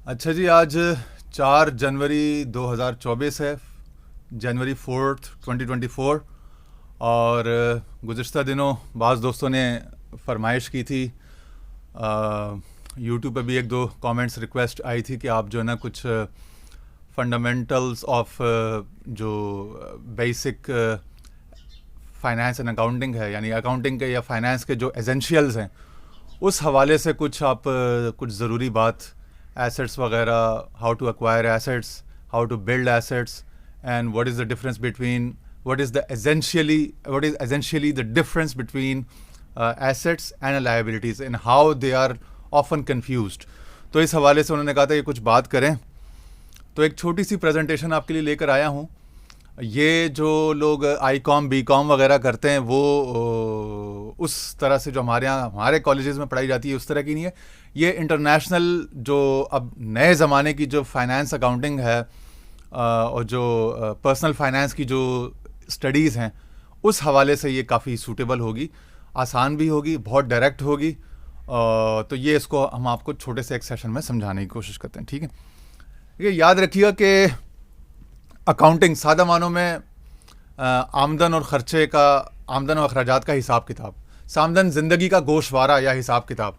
अच्छा जी, आज 4 जनवरी 2024 है। जनवरी 4th 2024। और गुज़िश्ता दिनों बाज़ दोस्तों ने फरमाइश की थी। यूट्यूब पे भी एक दो कमेंट्स रिक्वेस्ट आई थी कि आप जो है ना कुछ फंडामेंटल्स ऑफ जो बेसिक फाइनेंस एंड अकाउंटिंग है, यानी अकाउंटिंग के या फाइनेंस के जो एसेंशियल्स हैं, उस हवाले से कुछ आप कुछ ज़रूरी बात, एसेट्स वगैरह, how to acquire assets, how to build assets, and what is the difference between what is essentially the difference between assets and liabilities and how they are often confused। तो इस हवाले से उन्होंने कहा था कि कुछ बात करें, तो एक छोटी सी प्रेजेंटेशन आपके लिए लेकर आया हूँ। ये जो लोग आई.कॉम बी.कॉम वगैरह करते हैं वो उस तरह से जो हमारे यहाँ हमारे कॉलेजेस में पढ़ाई जाती है उस तरह की नहीं है। ये इंटरनेशनल जो अब नए ज़माने की जो फाइनेंस अकाउंटिंग है और जो पर्सनल फाइनेंस की जो स्टडीज़ हैं उस हवाले से ये काफ़ी सूटेबल होगी, आसान भी होगी, बहुत डायरेक्ट होगी। तो ये इसको हम आपको छोटे से एक सेशन में समझाने की कोशिश करते हैं, ठीक है। ये याद रखिएगा कि अकाउंटिंग सादा मानों में आमदन और ख़र्चे का, आमदन और अखराजात का हिसाब किताब, सामदन ज़िंदगी का गोशवारा या हिसाब किताब,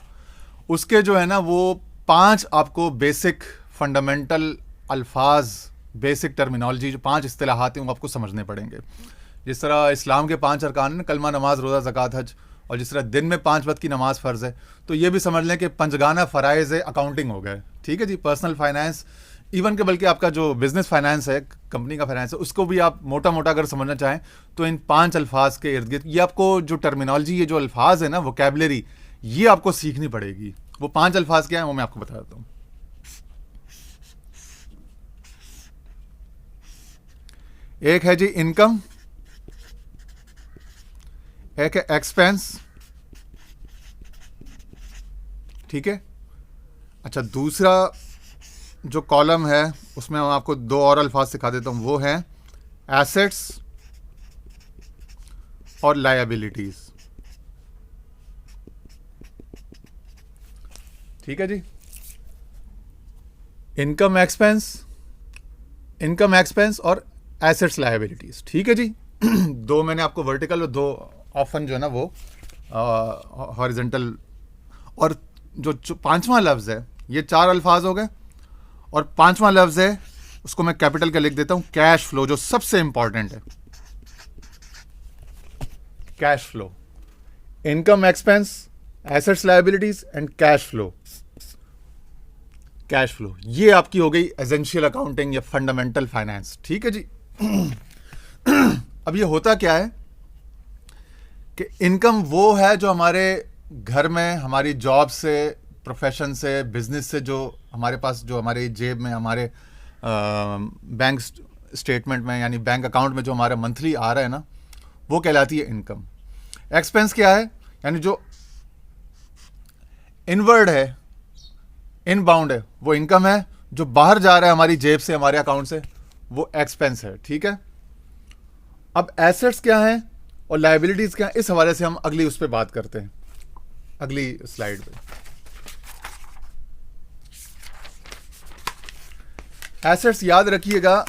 उसके जो है ना वो 5 आपको बेसिक फंडामेंटल अल्फाज, बेसिक टर्मिनोलॉजी, जो 5 इस्तिलाहात हैं वो आपको समझने पड़ेंगे। जिस तरह इस्लाम के 5 अरकान हैं, कलमा, नमाज, रोज़ा, ज़कात, हज, और जिस तरह दिन में 5 वक्त की नमाज फ़र्ज़ है, तो ये भी समझ लें कि पंचगाना फ़राइज़ अकाउंटिंग हो गए, ठीक है जी। पर्सनल फाइनेंस, इवन के बल्कि आपका जो बिज़नेस फाइनेंस है, कंपनी का फाइनेंस है, उसको भी आप मोटा मोटा अगर समझना चाहें तो इन 5 अल्फाज के इर्द गिर्द ये आपको जो टर्मिनोलॉजी, ये जो अल्फाज है ना, वोकैबुलरी, ये आपको सीखनी पड़ेगी। वो 5 अल्फाज क्या हैं वो मैं आपको बता देता हूँ। एक है जी इनकम, एक है एक्सपेंस, ठीक है। अच्छा, दूसरा जो कॉलम है उसमें मैं आपको 2 और अल्फाज सिखा देता हूं, वो हैं एसेट्स और लायबिलिटीज, ठीक है जी। इनकम एक्सपेंस और एसेट्स लायबिलिटीज, ठीक है जी। 2 मैंने आपको वर्टिकल और 2 ऑफन जो है ना वो हॉरिजॉन्टल। और जो 5वां लफ्ज़ है, ये 4 अल्फाज हो गए, और 5वां लफ्ज़ है उसको मैं कैपिटल का लिख देता हूं, कैश फ्लो, जो सबसे इंपॉर्टेंट है। Cash flow, income expense, assets liabilities and cash flow. Cash flow ये आपकी हो गई एसेंशियल अकाउंटिंग या फंडामेंटल फाइनेंस, ठीक है जी। अब ये होता क्या है कि इनकम वो है जो हमारे घर में, हमारी जॉब से, प्रोफेशन से, बिजनेस से, जो हमारे पास, जो हमारे जेब में, हमारे बैंक स्टेटमेंट में, यानी बैंक अकाउंट में जो हमारा मंथली आ रहा है ना, वो कहलाती है इनकम। एक्सपेंस क्या है, यानी जो इनवर्ड है, इनबाउंड है, वो इनकम है। जो बाहर जा रहा है हमारी जेब से, हमारे अकाउंट से, वो एक्सपेंस है, ठीक है। अब एसेट्स क्या है और लायबिलिटीज क्या है, इस हवाले से हम अगली उस पर बात करते हैं, अगली स्लाइड पे। एसेट्स याद रखिएगा,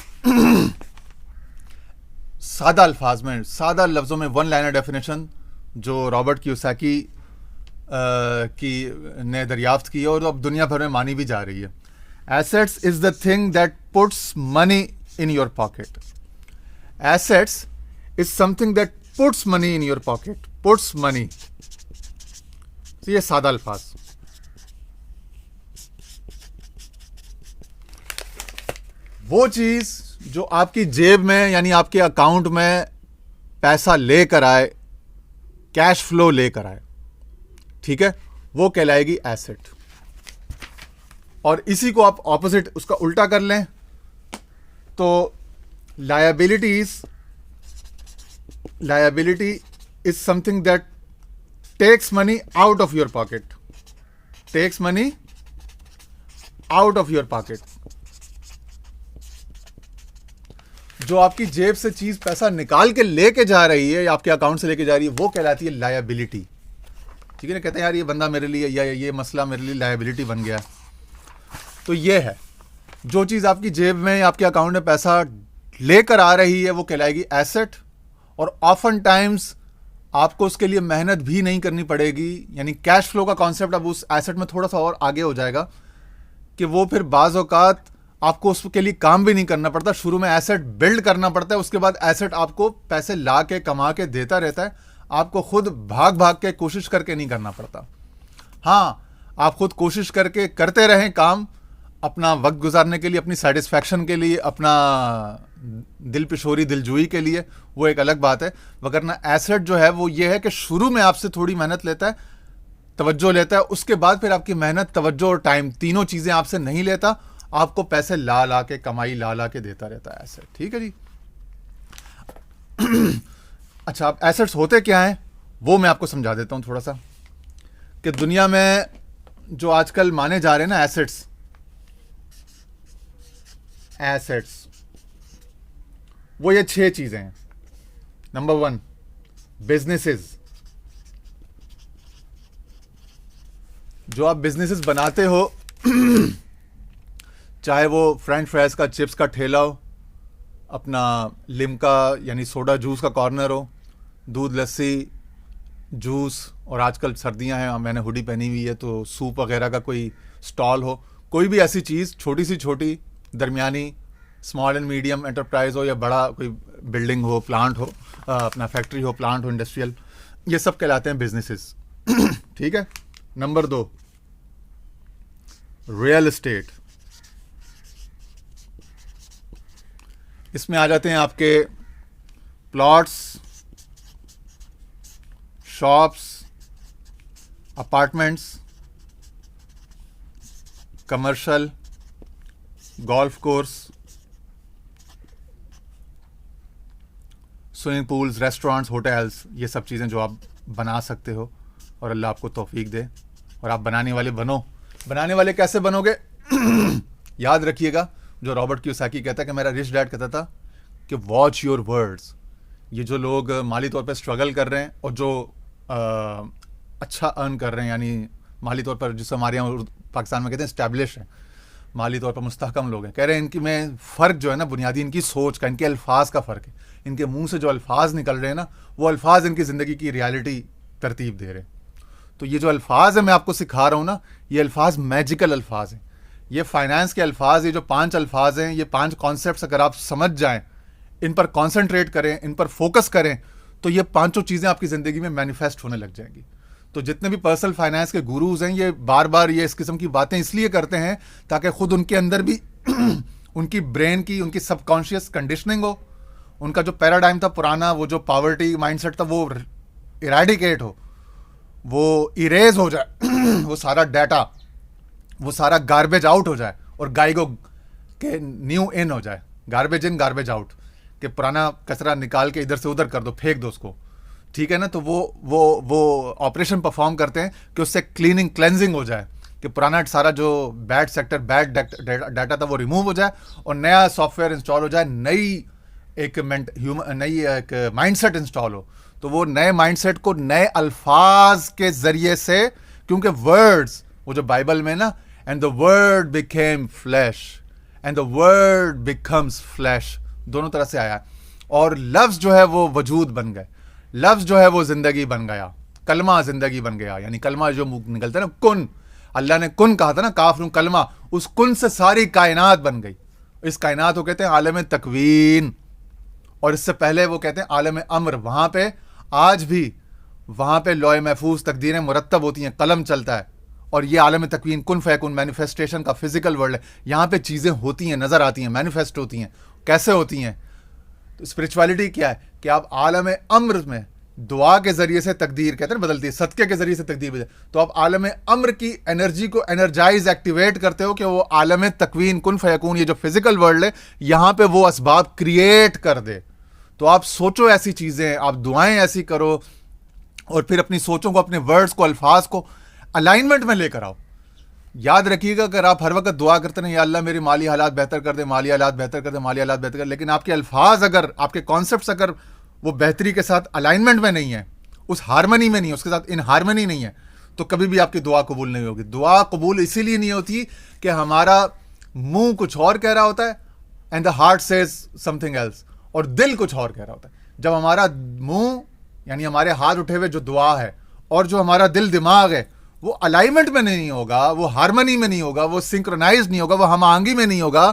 सादा अल्फाज में, सादा लफ्जों में, 1 लाइनर डेफिनेशन जो रॉबर्ट कियोसाकी की ने दरियाफ्त की है और अब दुनिया भर में मानी भी जा रही है। Assets is the thing that puts money in your pocket. Assets is something that puts money in your pocket, puts money. तो ये सादा अल्फाज। वो चीज जो आपकी जेब में, यानी आपके अकाउंट में पैसा लेकर आए, कैश फ्लो लेकर आए, ठीक है, वो कहलाएगी एसेट। और इसी को आप ऑपोजिट, उसका उल्टा कर लें तो liability is something that takes money out of your pocket, takes money out of your pocket. जो आपकी जेब से चीज पैसा निकाल के लेके जा रही है या आपके अकाउंट से लेके जा रही है, वो कहलाती है लायबिलिटी, ठीक है ना। कहते हैं यार ये बंदा मेरे लिए, या ये मसला मेरे लिए लायबिलिटी बन गया। तो ये है, जो चीज़ आपकी जेब में, आपके अकाउंट में पैसा लेकर आ रही है वो कहलाएगी एसेट, और ऑफन टाइम्स आपको उसके लिए मेहनत भी नहीं करनी पड़ेगी। यानी कैश फ्लो का कॉन्सेप्ट अब उस एसेट में थोड़ा सा और आगे हो जाएगा कि वो फिर बाज़ औक़ात आपको उसके लिए काम भी नहीं करना पड़ता। शुरू में एसेट बिल्ड करना पड़ता है, उसके बाद एसेट आपको पैसे ला के कमा के देता रहता है। आपको खुद भाग भाग के कोशिश करके नहीं करना पड़ता। हाँ, आप खुद कोशिश करके करते रहें काम, अपना वक्त गुजारने के लिए, अपनी सेटिस्फैक्शन के लिए, अपना दिल पिशोरी दिलजुई के लिए, वो एक अलग बात है। वगरना एसेट जो है वो ये है कि शुरू में आपसे थोड़ी मेहनत लेता है, तवज्जो लेता है, उसके बाद फिर आपकी मेहनत, तवज्जो और टाइम, तीनों चीज़ें आपसे नहीं लेता, आपको पैसे ला ला के, कमाई ला ला के देता रहता है एसेट। ठीक है जी। अच्छा, अब एसेट्स होते क्या हैं वो मैं आपको समझा देता हूं थोड़ा सा, कि दुनिया में जो आजकल माने जा रहे हैं ना एसेट्स, वो ये 6 चीजें हैं। Number 1, businesses. जो आप बिजनेसेस बनाते हो, चाहे वो फ्रेंच फ्राइज का, चिप्स का ठेला हो, अपना लिमका यानी सोडा जूस का कॉर्नर हो, दूध लस्सी जूस, और आजकल सर्दियां हैं, मैंने हुडी पहनी हुई है, तो सूप वगैरह का कोई स्टॉल हो, कोई भी ऐसी चीज़, छोटी सी छोटी, दरमियानी, स्मॉल एंड मीडियम एंटरप्राइज हो, या बड़ा कोई बिल्डिंग हो, प्लांट हो, अपना फैक्ट्री हो, प्लांट हो, इंडस्ट्रियल, ये सब कहलाते हैं बिजनेसेस। ठीक है। Number 2, real estate. इसमें आ जाते हैं आपके plots, shops, apartments, commercial, golf course, swimming pools, restaurants, hotels, ये सब चीज़ें जो आप बना सकते हो, और अल्लाह आपको तौफीक दे, और आप बनाने वाले बनो। बनाने वाले कैसे बनोगे? याद रखिएगा, जो रॉबर्ट कियोसाकी कहता है, कि मेरा रिच डैड कहता था कि वॉच योर वर्ड्स। ये जो लोग माली तौर पर स्ट्रगल कर रहे हैं, और जो अच्छा अर्न कर रहे हैं, यानी माली तौर पर, जिससे हमारे यहाँ पाकिस्तान में कहते हैं स्टैब्लिश है, माली तौर पर मुस्तहकम लोग हैं, कह रहे हैं इनकी में फ़र्क जो है ना, बुनियादी इनकी सोच का, इनके अल्फाज का फ़र्क है। इनके मुंह से जो अल्फाज निकल रहे हैं ना, वो अल्फाज इनकी ज़िंदगी की रियलिटी तरतीब दे रहे हैं। तो ये जो अल्फाज है मैं आपको सिखा रहा हूँ ना, ये अल्फाज मैजिकल अल्फाज हैं। ये फाइनेंस के अल्फाज, ये जो 5 अल्फाज हैं, ये 5 कॉन्सेप्ट्स अगर आप समझ जाएं, इन पर कॉन्सेंट्रेट करें, इन पर फोकस करें, तो ये 5 चीज़ें आपकी ज़िंदगी में मैनिफेस्ट होने लग जाएंगी। तो जितने भी पर्सनल फाइनेंस के गुरुज हैं, ये बार बार ये इस किस्म की बातें इसलिए करते हैं ताकि खुद उनके अंदर भी उनकी ब्रेन की, उनकी सबकॉन्शियस कंडीशनिंग हो, उनका जो पैराडाइम था पुराना, वो जो पॉवर्टी माइंडसेट था, वो इरेडिकेट हो, वो इरेज हो जाए, वो सारा डाटा, वो सारा गार्बेज आउट हो जाए, और गाइगो के न्यू इन हो जाए, गार्बेज इन गार्बेज आउट, कि पुराना कचरा निकाल के इधर से उधर कर दो, फेंक दो उसको। ठीक है ना। तो वो ऑपरेशन परफॉर्म करते हैं कि उससे क्लीनिंग, क्लेंजिंग हो जाए, कि पुराना सारा जो बैड सेक्टर, बैड डाटा था, वो रिमूव हो जाए, और नया सॉफ्टवेयर इंस्टॉल हो जाए, नई एक माइंडसेट इंस्टॉल हो। तो वो नए माइंडसेट को नए अल्फाज के जरिए से, क्योंकि वर्ड्स, वो जो बाइबल में ना, and the word became flash and the word becomes flash, दोनों तरह से आया, और लफ्ज जो है वो वजूद बन गए, लफ्ज जो है वो जिंदगी बन गया, कलमा जिंदगी बन गया। यानी कलमा जो मुंह निकलता है ना, कुन, अल्लाह ने कुन कहा था ना, काफ नु कलमा, उस कुन से सारी कायनात बन गई। इस कायनात को कहते हैं आलम तकवीन, और इससे पहले वो कहते हैं आलम अम्र। वहां पे आज भी वहां पे लौह महफूज तकदीरें मुरत्तब होती हैं, कलम चलता है, और ये आलम तकवीन, कुन फयकुन, मैनिफेस्टेशन का फिजिकल वर्ल्ड है। यहाँ पे चीज़ें होती हैं, नज़र आती हैं, मैनिफेस्ट होती हैं। कैसे होती हैं? तो स्पिरिचुअलिटी क्या है कि आप आलम अम्र में दुआ के जरिए से तकदीर, कहते हैं बदलती है, सदक़े के जरिए से तकदीर बदलती है। तो आप आलम अम्र की एनर्जी को एनर्जाइज, एक्टिवेट करते हो कि वो आलम तकवीन, कुन फयकुन, ये जो फिजिकल वर्ल्ड है, यहाँ पे वो असबाब क्रिएट कर दे। तो आप सोचो ऐसी चीज़ें, आप दुआएं ऐसी करो, और फिर अपनी सोचों को, अपने वर्ड्स को, अल्फाज को अलाइनमेंट में लेकर आओ। याद रखिएगा, अगर आप हर वक्त दुआ करते हैं, या अल्लाह मेरी माली हालात बेहतर कर दे, माली हालात बेहतर कर दे, माली हालात बेहतर कर, लेकिन आपके अल्फाज अगर, आपके कॉन्सेप्ट्स अगर वो बेहतरी के साथ अलाइनमेंट में नहीं है, उस हारमनी में नहीं है, उसके साथ इन हारमनी नहीं है, तो कभी भी आपकी दुआ कबूल नहीं होगी। दुआ कबूल इसीलिए नहीं होती कि हमारा मुंह कुछ और कह रहा होता है and the heart says something else, और दिल कुछ और कह रहा होता है। जब हमारा मुंह यानी हमारे हाथ उठे हुए जो दुआ है और जो हमारा दिल दिमाग है वो अलाइनमेंट में नहीं होगा, वो हारमोनी में नहीं होगा, वो सिंक्रोनाइज नहीं होगा, वो हम आहंगी में नहीं होगा,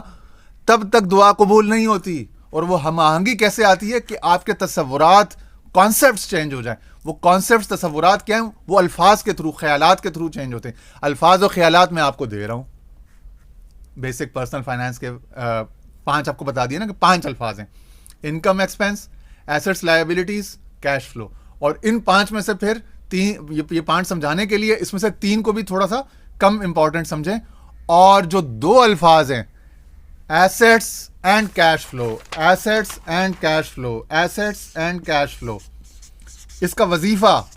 तब तक दुआ कबूल नहीं होती। और वो हम आहंगी कैसे आती है कि आपके तसव्वुरात, कॉन्सेप्ट्स चेंज हो जाएं। वो कॉन्सेप्ट्स, तसव्वुरात क्या हैं? वो अल्फाज के थ्रू, ख्यालात के थ्रू चेंज होते हैं। अल्फाज और ख्यालात मैं आपको दे रहा हूं। बेसिक पर्सनल फाइनेंस के 5 आपको बता दिए ना कि 5 अल्फाज हैं: income, expense, assets, liabilities, cash flow. और इन 5 में से फिर 3, ये 5 समझाने के लिए इसमें से 3 को भी थोड़ा सा कम इंपॉर्टेंट समझें। और जो 2 अल्फाज हैं, assets and cash flow, assets and cash flow, assets and cash flow, इसका वजीफा,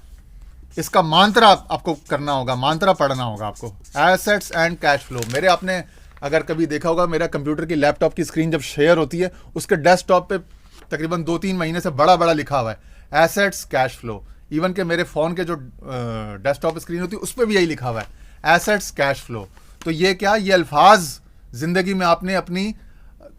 इसका मांत्रा आपको करना होगा, मांत्रा पढ़ना होगा आपको। Assets and cash flow. मेरे आपने अगर कभी देखा होगा, मेरा कंप्यूटर की, लैपटॉप की स्क्रीन जब शेयर होती है, उसके डेस्कटॉप पे तकरीबन 2-3 महीने से बड़ा बड़ा लिखा हुआ है एसेट्स कैश फ्लो। इवन के मेरे फ़ोन के जो डेस्कटॉप स्क्रीन होती है उस पर भी यही लिखा हुआ है एसेट्स कैश फ्लो। तो ये क्या, ये अल्फाज ज़िंदगी में आपने अपनी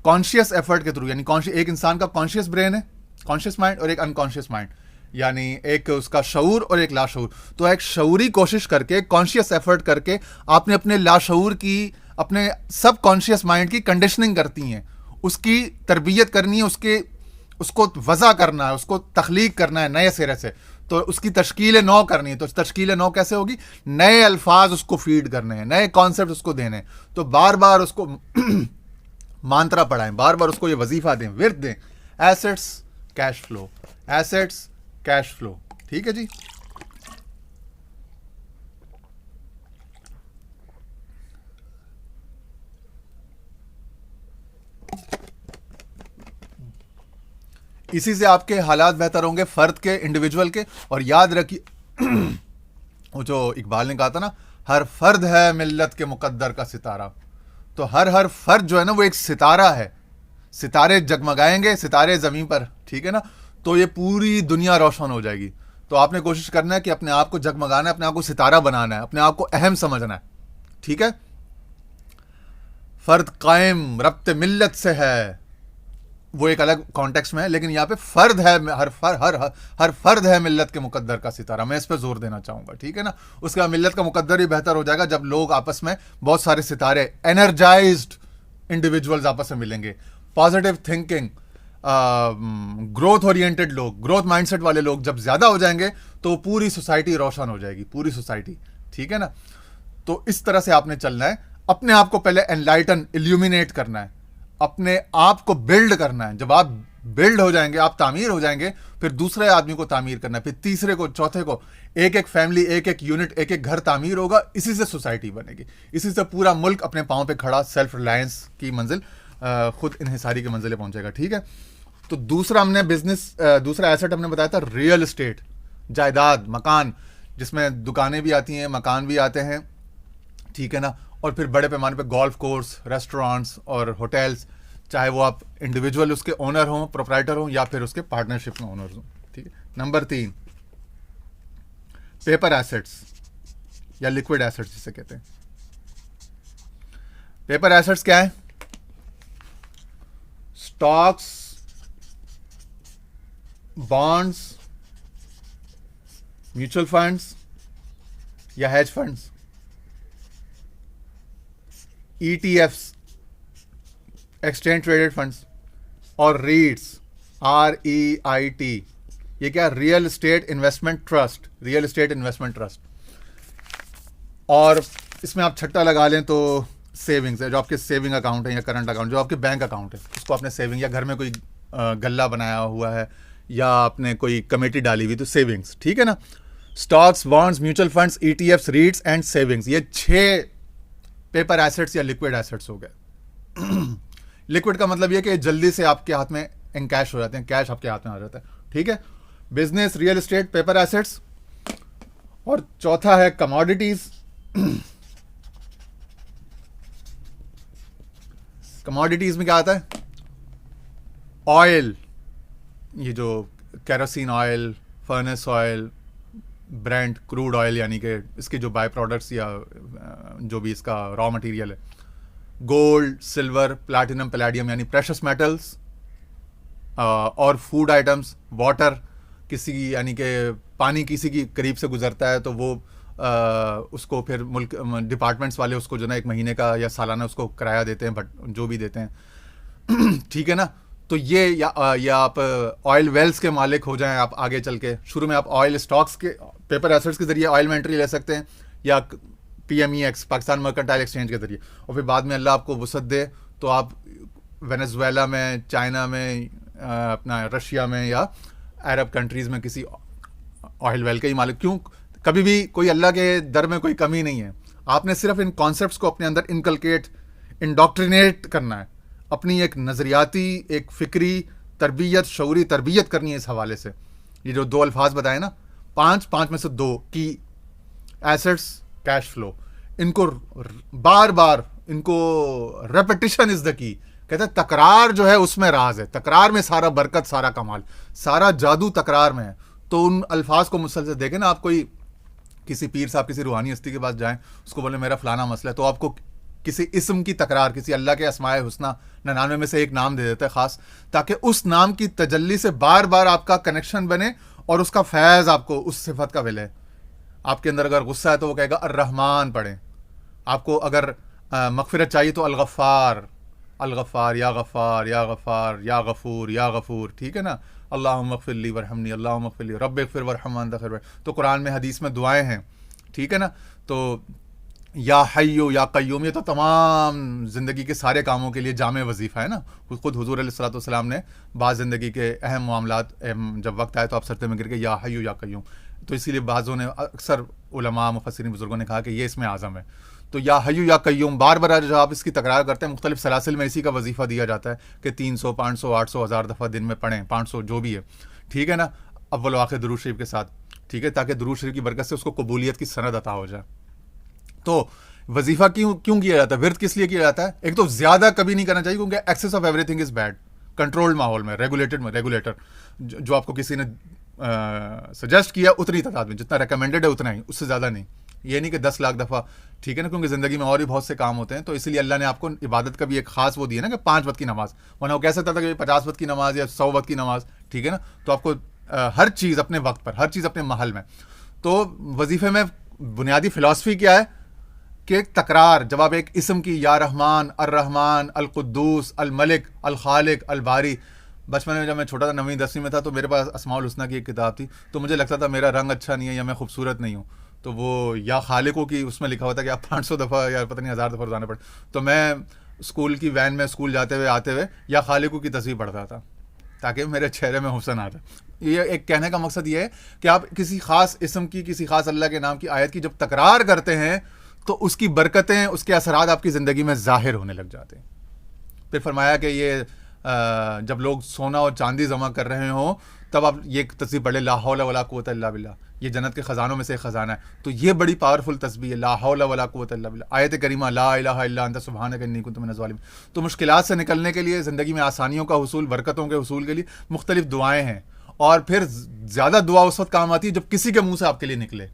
कॉन्शियस एफर्ट के थ्रू, यानी एक इंसान का कॉन्शियस ब्रेन है, कॉन्शियस माइंड, और एक अनकॉन्शियस माइंड, यानी एक उसका शऊर और एक लाशऊर। तो एक शऊरी कोशिश करके, कॉन्शियस एफर्ट करके आपने अपने लाशऊर की, अपने सब कॉन्शियस माइंड की कंडीशनिंग करती हैं, उसकी तरबियत करनी है, उसको वज़ा करना है, उसको तख्लीक करना है नए सिरे से। तो उसकी तश्कील नौ करनी है। तो तश्कील नौ कैसे होगी? नए अल्फाज उसको फीड करने हैं, नए कॉन्सेप्ट उसको देने हैं। तो बार बार उसको मांत्रा पढ़ाएं, बार बार उसको ये वजीफा दें, विर्द दें, assets cash flow, assets cash flow. ठीक है जी। इसी से आपके हालात बेहतर होंगे, फर्द के, इंडिविजुअल के। और याद रखिए वो जो इकबाल ने कहा था ना, हर फर्द है मिल्लत के मुकद्दर का सितारा। तो हर फर्द जो है ना वो एक सितारा है। सितारे जगमगाएंगे, सितारे ज़मीन पर, ठीक है ना, तो ये पूरी दुनिया रोशन हो जाएगी। तो आपने कोशिश करना है कि अपने आप को जगमगाना है, अपने आप को सितारा बनाना है, अपने आप को अहम समझना है। ठीक है। फर्द कायम रब्ते मिल्लत से है, वो एक अलग कॉन्टेक्स्ट में है, लेकिन यहाँ पे फर्द है, हर फर्द है मिल्लत के मुकद्दर का सितारा। मैं इस पर जोर देना चाहूंगा, ठीक है ना। उसके बाद मिल्लत का मुकद्दर ही बेहतर हो जाएगा जब लोग आपस में, बहुत सारे सितारे, एनर्जाइज्ड इंडिविजुअल्स आपस में मिलेंगे, पॉजिटिव थिंकिंग, ग्रोथ ओरिएंटेड लोग, ग्रोथ माइंडसेट वाले लोग जब ज्यादा हो जाएंगे तो पूरी सोसाइटी रोशन हो जाएगी, पूरी सोसाइटी। ठीक है ना। तो इस तरह से आपने चलना है। अपने आप को पहले एनलाइटन, इल्यूमिनेट करना है, अपने आप को बिल्ड करना है। जब आप बिल्ड हो जाएंगे, आप तामीर हो जाएंगे, फिर दूसरे आदमी को तामीर करना है, फिर तीसरे को, चौथे को। एक एक फैमिली, एक एक यूनिट, एक एक घर तामीर होगा। इसी से सोसाइटी बनेगी, इसी से पूरा मुल्क अपने पांव पे खड़ा, सेल्फ रिलायंस की मंजिल, खुद इन्हिसारी की मंजिलें पहुंचेगा। ठीक है। तो दूसरा हमने बिजनेस, दूसरा एसेट हमने बताया था रियल एस्टेट, जायदाद, मकान, जिसमें दुकानें भी आती हैं, मकान भी आते हैं। ठीक है ना। और फिर बड़े पैमाने पे गोल्फ कोर्स, रेस्टोरेंट्स और होटल्स, चाहे वो आप इंडिविजुअल उसके ओनर हों, प्रोप्राइटर हों, या फिर उसके पार्टनरशिप में ओनर हों। ठीक है। नंबर 3, पेपर एसेट्स या लिक्विड एसेट्स जिसे कहते हैं। पेपर एसेट्स क्या है? स्टॉक्स, बॉन्ड्स, म्यूचुअल फंड्स या hedge funds, ETFs, exchange traded funds, और रीट्स, REIT। ये क्या? Real estate investment trust, real estate investment trust. और इसमें आप छट्टा लगा लें तो सेविंग्स है, जो आपके सेविंग अकाउंट है या करंट अकाउंट, जो आपके बैंक अकाउंट है, उसको आपने सेविंग, या घर में कोई गल्ला बनाया हुआ है या आपने कोई कमेटी डाली हुई, तो सेविंग्स। ठीक है ना। Stocks, bonds, mutual funds, ETFs, रीट्स and savings, ये 6 पेपर एसेट्स या लिक्विड एसेट्स हो गए। लिक्विड का मतलब ये कि जल्दी से आपके हाथ में एनकैश हो जाते हैं, कैश आपके हाथ में आ जाता है। ठीक है। Business, real estate, paper assets. और चौथा है कमोडिटीज। कमोडिटीज में क्या आता है? ऑयल, ये जो kerosene oil, furnace oil, Brent crude oil यानी कि इसके जो बाय प्रोडक्ट्स या जो भी इसका रॉ मटेरियल है, गोल्ड, सिल्वर, प्लैटिनम, पैलेडियम यानी प्रेशस मेटल्स, और फूड आइटम्स, वाटर, किसी यानी कि पानी किसी की करीब से गुजरता है तो वो उसको फिर मुल्क डिपार्टमेंट्स वाले उसको जो ना 1 महीने का या सालाना उसको किराया देते हैं, बट जो भी देते हैं ठीक है ना। तो ये या आप ऑयल वेल्स के मालिक हो जाएं आप आगे चल के, शुरू में आप ऑयल स्टॉक्स के पेपर एसेट्स के जरिए ऑयल में एंट्री ले सकते हैं, या PMEX पाकिस्तान मर्केंटाइल एक्सचेंज के जरिए, और फिर बाद में अल्लाह आपको वसअत दे तो आप वेनेजुएला में, चाइना में, अपना रशिया में या अरब कंट्रीज़ में किसी ऑयल वेल के ही मालिक। क्यों? कभी भी कोई अल्लाह के दर में कोई कमी नहीं है, आपने सिर्फ इन कॉन्सेप्ट्स को अपने अंदर इनकलकेट, इंडोक्ट्रिनेट करना है, अपनी एक नज़रियाती, एक फ़िक्री तरबियत, शऊरी तरबियत करनी है इस हवाले से। ये जो 2 अल्फाज बताए ना, 5 में से 2 की एसेट्स, कैश फ्लो, इनको बार बार, इनको रेपिटिशन इज द की। कहते हैं तकरार जो है उसमें राज है, तकरार में सारा बरकत, सारा कमाल, सारा जादू तकरार में है। तो उन अल्फाज को मुसलसल देखें ना, आप कोई किसी पीर साहब, किसी रूहानी हस्ती के पास जाएं, उसको बोले मेरा फलाना मसला है, तो आपको किसी इस्म की तकरार, किसी अल्लाह के अस्माए हुस्ना 99 में से एक नाम दे देता है खास, ताकि उस नाम की तजल्ली से बार बार आपका कनेक्शन बने और उसका फैज़ आपको उस सिफत का मिले। आपके अंदर अगर गुस्सा है तो वो कहेगा अर्रहमान पढ़ें, आपको अगर मगफिरत चाहिए तो अलगफ़ार, अलगफ़ार, या गफ़ार, या गफ़ार, या गफ़ूर, या गफ़ूर, ठीक है ना। अल्लाहुम्मा ग़फ़िरली वरहमनी, अल्लाहुम्मा ग़फ़िरली रब्बिग़फ़िर वरहम वअन्ता खैरुल वारिसीन। तो कुरान में, हदीस में दुआएं हैं, ठीक है ना। तो या हय्यु या क़य्यूम, ये तो तमाम ज़िंदगी के सारे कामों के लिए जामे वजीफ़ा है ना। खुद हुज़ूर अलैहिस्सलातु वस्सलाम ने बाज़ ज़िंदगी के अहम मामलात जब वक्त आए तो आप सजदे में गिर के या हय्यु या क़य्यूम, तो इसीलिए बाज़ों ने, अक्सर उलमा, मुफस्सिरीन, बुज़ुर्गों ने कहा कि ये इसमें आज़म है। तो या हय्यु या क़य्यूम बार बार जब आप इसकी तकरार करते हैं, मुख्तलिफ सलासिल में इसी का वजीफ़ा दिया जाता है कि 300, 500, 800, 1000 दफ़ा दिन में पढ़ें, 500 जो भी है, ठीक है ना, अव्वल व आखिर दुरूद शरीफ के साथ, ठीक है, ताकि दुरूद शरीफ की बरकत से उसको कबूलियत की सनद अता हो जाए। तो वजीफ़ा क्यों किया जाता है, विर्द किस लिए किया जाता है? एक तो ज़्यादा कभी नहीं करना चाहिए, क्योंकि excess of everything is bad. Controlled माहौल में, रेगुलेटर जो आपको किसी ने सजेस्ट किया उतनी तादाद में, जितना रिकमेंडेड है उतना ही, उससे ज़्यादा नहीं। ये नहीं कि 10 लाख दफ़ा, ठीक है ना, क्योंकि ज़िंदगी में और भी बहुत से काम होते हैं। तो इसलिए अल्लाह ने आपको इबादत का भी एक खास वो दिया ना कि 5 वक्त की नमाज, वरना वो कह सकता था कि 50 वक्त की नमाज या 100 वक्त की नमाज, ठीक है ना। तो आपको हर चीज़ अपने वक्त पर, हर चीज़ अपने महल में। तो वजीफ़े में बुनियादी फ़िलासफ़ी क्या है कि तकरार, जब आप एक इसम की, या रहमान, अर्रहमान, अल कुद्दूस, अल मलिक, अल खालिक, अल बारी। बचपन में जब मैं छोटा था, 9वीं 10वीं में था, तो मेरे पास अस्माउल हुस्ना की एक किताब थी, तो मुझे लगता था मेरा रंग अच्छा नहीं है या मैं खूबसूरत नहीं हूँ, तो वो या खालिकों की उसमें लिखा हुआ था कि आप 500 दफ़ा या पता नहीं 1000 दफ़ा रोज़ाना पढ़े। तो मैं स्कूल की वैन में स्कूल जाते हुए आते हुए या खालिकों की तस्वीर पढ़ता था, ताकि मेरे चेहरे में हुस्न आ जाए। ये एक कहने का मकसद ये है कि आप किसी खास इसम की, किसी खास अल्लाह के नाम की आयत की जब तकरार करते हैं तो उसकी बरकतें, उसके असरात आपकी ज़िंदगी में ज़ाहिर होने लग जाते हैं। फिर फरमाया कि ये जब लोग सोना और चांदी जमा कर रहे हों तब आप ये तस्बीह पढ़े, ला हौला वला कुव्वता इल्ला बिल्लाह, ये जन्नत के ख़जानों में से एक ख़जाना है। तो ये बड़ी पावरफुल तस्बीह है, ला हौला वला कुव्वता इल्ला बिल्लाह। आयत करीमा ला इलाहा इल्ला अंता सुब्हानका इन्नी कुन्तु मिनज़ ज़ालिमीन। तो मुश्किलात से निकलने के लिए, ज़िंदगी में आसानियों का हुसूल, बरकतों के हुसूल के लिए मुख्तलिफ दुआएँ हैं। और फिर ज़्यादा दुआ उस वक्त काम आती है जब किसी के मुँह से आपके लिए निकले,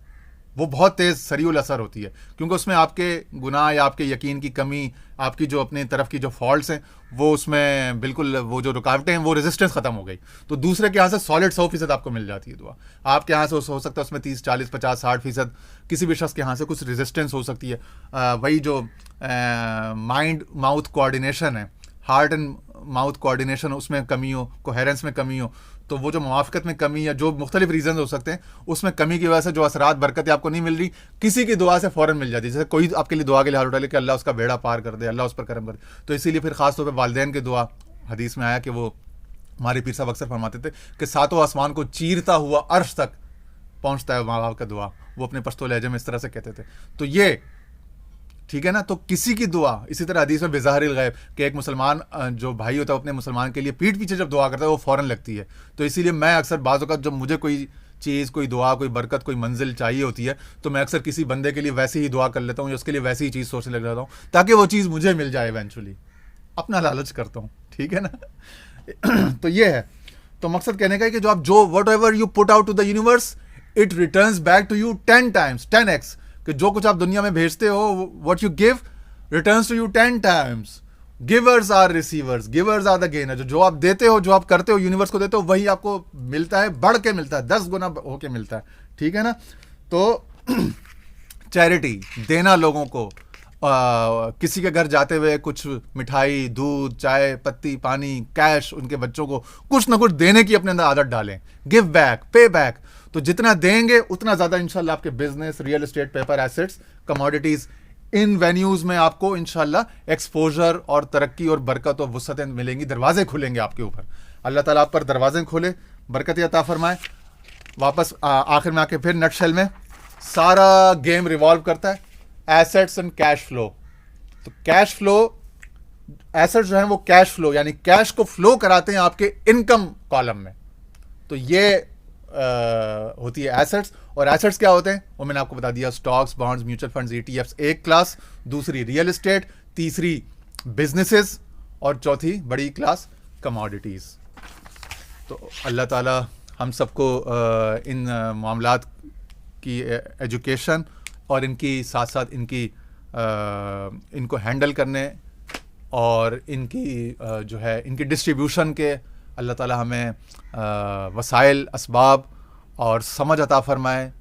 वो बहुत तेज़ सरीउल असर होती है, क्योंकि उसमें आपके गुनाह या आपके यकीन की कमी, आपकी जो अपनी तरफ की जो फॉल्ट्स हैं, वो उसमें बिल्कुल, वो जो रुकावटें हैं, वो रेजिस्टेंस ख़त्म हो गई। तो दूसरे के यहाँ से सॉलिड 100% आपको मिल जाती है दुआ। आपके यहाँ से हो सकता है उसमें 30, 40, 50, 60%, किसी भी शख्स के यहाँ से कुछ रेजिस्टेंस हो सकती है। वही जो माइंड माउथ कोऑर्डिनेशन है, हार्ट एंड माउथ कोऑर्डिनेशन, उसमें कमी हो, कोहेरेंस में कमी हो, तो वो जो मुवाफ़क़त में कमी या जो मुख्तलिफ रीज़न हो सकते हैं, उसमें कमी की वजह से जो असरात, बरकतें आपको नहीं मिल रही, किसी की दुआ से फ़ौरन मिल जाती है। जैसे कोई आपके लिए दुआ के लिए हाथ उठा ले कि अल्लाह उसका बेड़ा पार कर दे, अल्लाह उस पर करम कर दे। तो इसीलिए फिर ख़ास तौर पर वालिदैन की दुआ, हदीस में आया कि वो हमारे पीर साहब अक्सर फरमाते थे कि 7वां आसमान को चीरता हुआ अर्श तक पहुँचता है माँ बाप का दुआ। वो अपने पश्तो लहजे में इस तरह से कहते थे। तो ये ठीक है ना। तो किसी की दुआ, इसी तरह हदीस में बिज़ाहिरिल गैब कि एक मुसलमान जो भाई होता है अपने मुसलमान के लिए पीठ पीछे जब दुआ करता है वो फ़ौरन लगती है। तो इसीलिए मैं अक्सर बाज़ औक़ात जब मुझे कोई चीज़, कोई दुआ, कोई बरकत, कोई मंजिल चाहिए होती है, तो मैं अक्सर किसी बंदे के लिए वैसे ही दुआ कर लेता हूँ या उसके लिए वैसी ही चीज़ सोचने लग जाता हूँ, ताकि वो चीज़ मुझे मिल जाए इवेंचुअली। अपना लालच करता हूँ, ठीक है ना। तो ये है। तो मकसद कहने का है कि जो आप, जो whatever you put out to the universe, it returns back to you 10 times, 10x, कि जो कुछ आप दुनिया में भेजते हो, what you give returns to you 10 times. Givers are receivers, givers are the gainer. जो आप देते हो, जो आप करते हो, यूनिवर्स को देते हो, वही आपको मिलता है, बढ़ के मिलता है, 10 गुना होके मिलता है. ठीक है ना. तो चैरिटी देना, लोगों को किसी के घर जाते हुए कुछ मिठाई, दूध, चाय पत्ती, पानी, कैश, उनके बच्चों को कुछ ना कुछ देने की अपने अंदर आदत डालें. Give back, pay back. तो जितना देंगे उतना ज़्यादा इंशाल्लाह आपके business, real estate, paper assets, commodities, इन वेन्यूज़ में आपको इंशाल्लाह एक्सपोजर और तरक्की और बरकत और वुसअतें मिलेंगी. दरवाजे खुलेंगे आपके ऊपर. अल्लाह ताला आप पर दरवाजे खोले, बरकत अता फरमाए. वापस आखिर में आके फिर नटशेल में सारा गेम रिवॉल्व करता है एसेट्स एंड कैश फ्लो. तो कैश फ्लो, एसेट्स जो है वो कैश फ्लो यानी कैश को फ्लो कराते हैं आपके इनकम कॉलम में. तो ये होती है एसेट्स. और एसेट्स क्या होते हैं वो मैंने आपको बता दिया. Stocks, bonds, mutual funds, ETFs एक क्लास, दूसरी रियल एस्टेट, तीसरी बिजनेसेस और चौथी बड़ी क्लास कमोडिटीज़. तो अल्लाह ताला हम सबको इन मामलात की एजुकेशन और इनकी साथ साथ इनकी इनको हैंडल करने और इनकी जो है इनकी डिस्ट्रीब्यूशन के अल्लाह ताला हमें वसाइल, असबाब और समझ अता फरमाए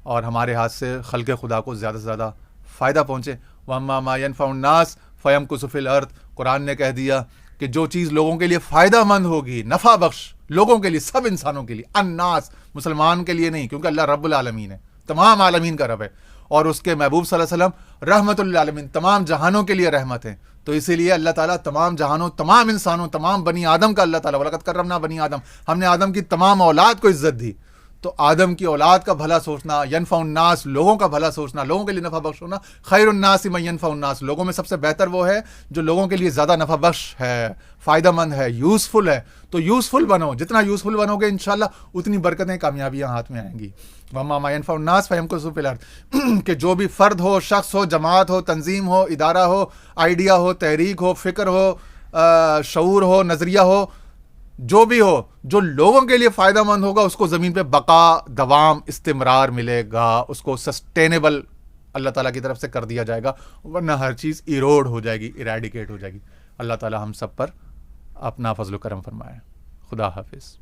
और हमारे हाथ से खल्क़े खुदा को ज़्यादा से ज़्यादा फ़ायदा पहुँचे. वम्मा मा यनफ़उ नास फ़यमकुसु फ़िल अर्द. कुरान ने कह दिया कि जो चीज़ लोगों के लिए फ़ायदा मंद होगी, नफ़ा बख्श, लोगों के लिए, सब इंसानों के लिए, अन्नास, मुसलमान के लिए नहीं, क्योंकि अल्लाह रब्बुल आलमीन है, तमाम आलमीन का रब है, और उसके महबूब सल्लल्लाहु अलैहि वसल्लम रहमतुल आलमीन, तमाम जहानों के लिए रहमत है. तो इसीलिए अल्लाह ताला तमाम जहानों, तमाम इंसानों, तमाम बनी आदम का अल्लाह ताला वलक़द कर्रमना बनी आदम, हमने आदम की तमाम औलाद को इज्जत दी. तो आदम की औलाद का भला सोचना, यनफ़उ नास, लोगों का भला सोचना, लोगों के लिए नफ़ा बख्श होना. खैरुन नास मन यनफ़उ नास, लोगों में सबसे बेहतर वो है जो लोगों के लिए ज़्यादा नफ़ा बख्श है, फ़ायदेमंद है, यूज़फुल है. तो यूज़फुल बनो. जितना यूज़फुल बनोगे इंशाल्लाह उतनी बरकतें, कामयाबियाँ हाथ में आएंगी. वम्मा मा यनफ़उ नास फ़यमकुसु फ़िल अर्द, कि जो भी फ़र्द हो, शख्स हो, जमात हो, तंजीम हो, इदारा हो, आइडिया हो, तहरीक हो, फ़िक्र हो, शऊर हो, नज़रिया हो, जो भी हो, जो लोगों के लिए फ़ायदेमंद होगा उसको ज़मीन पे बका, दवाम, इस्तिमरार मिलेगा. उसको सस्टेनेबल अल्लाह ताला की तरफ से कर दिया जाएगा, वरना हर चीज़ इरोड हो जाएगी, इरेडिकेट हो जाएगी. अल्लाह ताला हम सब पर अपना फजल करम फरमाए. खुदा हाफिज़.